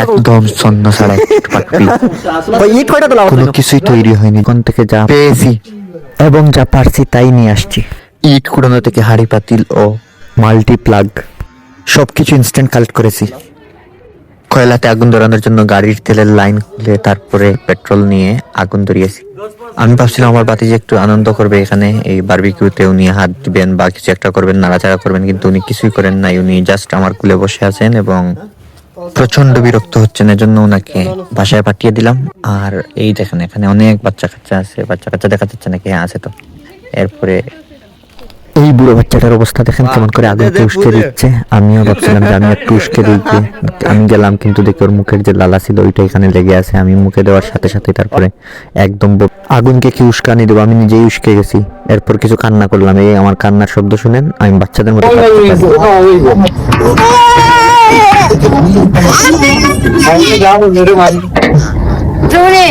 একদম শূন্য ছাড়া কোনো কিছুই তৈরি হয়নি। কোন থেকে যা পেয়েছি এবং যা পারছি তাই নিয়ে আসছি। ইট কুড়ানো থেকে হাড়ি পাতিল ও মাল্টি প্লাগ সবকিছু ইনস্ট্যান্ট কালেক্ট করেছি। কয়লাতে আগুন ধরানোর জন্য গাড়ির তেলের লাইন খুলে তারপরে পেট্রোল নিয়ে আগুন ধরিয়েছি। আমি ভাবছিলাম আমার বাতিজি একটু আনন্দ করবে এখানে এই বারবিকিউতে, উনি হাত দিবেন বা কিছু একটা করবেন, নাড়াচাড়া করবেন, কিন্তু উনি কিছুই করেন নাই। উনি জাস্ট আমার কুলে বসে আছেন এবং প্রচন্ড বিরক্ত হচ্ছেন, এজন্য ওনাকে বাসায় পাঠিয়ে দিলাম। আর এই দেখেন এখানে অনেক বাচ্চা কাচ্চা আছে, বাচ্চা কাচ্চা দেখা যাচ্ছে নাকি? হ্যাঁ আছে তো। এরপরে এই বুড়ো বাচ্চাটার অবস্থা দেখেন কেমন করে আগুনকে উস্কে দিচ্ছে। আমিও ভাবছিলাম যে আমি একটু উস্কে দিচ্ছি, আমি গেলাম কিন্তু দেখি ওর মুখের যে লালা ছিল ওইটা এখানে লেগে আছে। আমি মুখে দেওয়ার সাথে সাথে তারপরে একদম আগুনকে কি উস্কানি দেবো, আমি নিজেই উস্কে গেছি। এরপর কিছু কান্না করলাম, এই আমার কান্নার শব্দ শুনেন আমি বাচ্চাদের মতো Johnny!